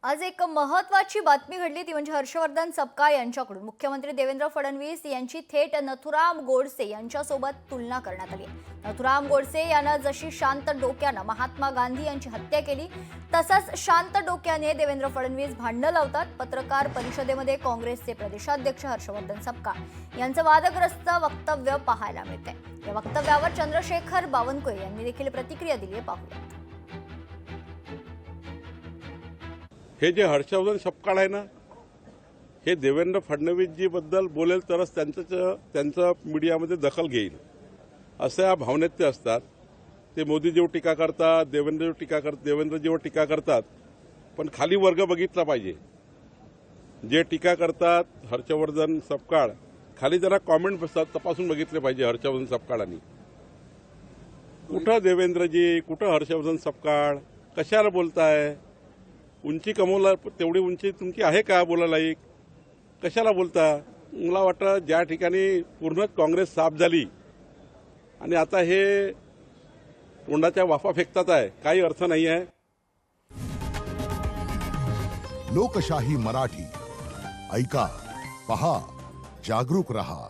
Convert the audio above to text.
आज एक महत्त्वाची बातमी घडली ती म्हणजे हर्षवर्धन सपकाळ यांच्याकडून मुख्यमंत्री देवेंद्र फडणवीस यांची थेट नथुराम गोडसे यांच्यासोबत तुलना करण्यात आली। नथुराम गोडसे यांना जशी शांत डोक्याने महात्मा गांधी यांची हत्या केली तसंच शांत डोक्याने देवेंद्र फडणवीस भांडण लावतात। पत्रकार परिषदेमध्ये काँग्रेसचे प्रदेशाध्यक्ष हर्षवर्धन सपकाळ यांचं वादग्रस्त वक्तव्य पाहायला मिळते। या वक्तव्यावर चंद्रशेखर बावनकुळे यांनी देखील प्रतिक्रिया दिली आहे, पाहूया। हे जे हर्षवर्धन सपकाळ आहे ना, हे देवेंद्र फडणवीसजी बद्दल बोलेल तरच त्यांचं मीडियामध्ये दखल घेईल अशा भावनेत ते असतात। ते मोदीजीवर टीका करतात, देवेंद्रजीवर टीका करतात, पण खाली वर्ग बघितला पाहिजे। जे टीका करतात हर्षवर्धन सपकाळ, खाली जरा कॉमेंट तपासून बघितले पाहिजे हर्षवर्धन सपकाळांनी। कुठं देवेंद्रजी, कुठं हर्षवर्धन सपकाळ, कशाला बोलताय? उंची कमवला तेवढी उंची तुमची आहे का बोलायला? कशाला बोलता? मला वाटतं ज्या ठिकाणी पूर्णच काँग्रेस साफ झाली आणि आता हे तोंडाच्या वाफा फेकतात आहे, काही अर्थ नाही आहे। लोकशाही मराठी ऐका, पहा, जागरूक रहा।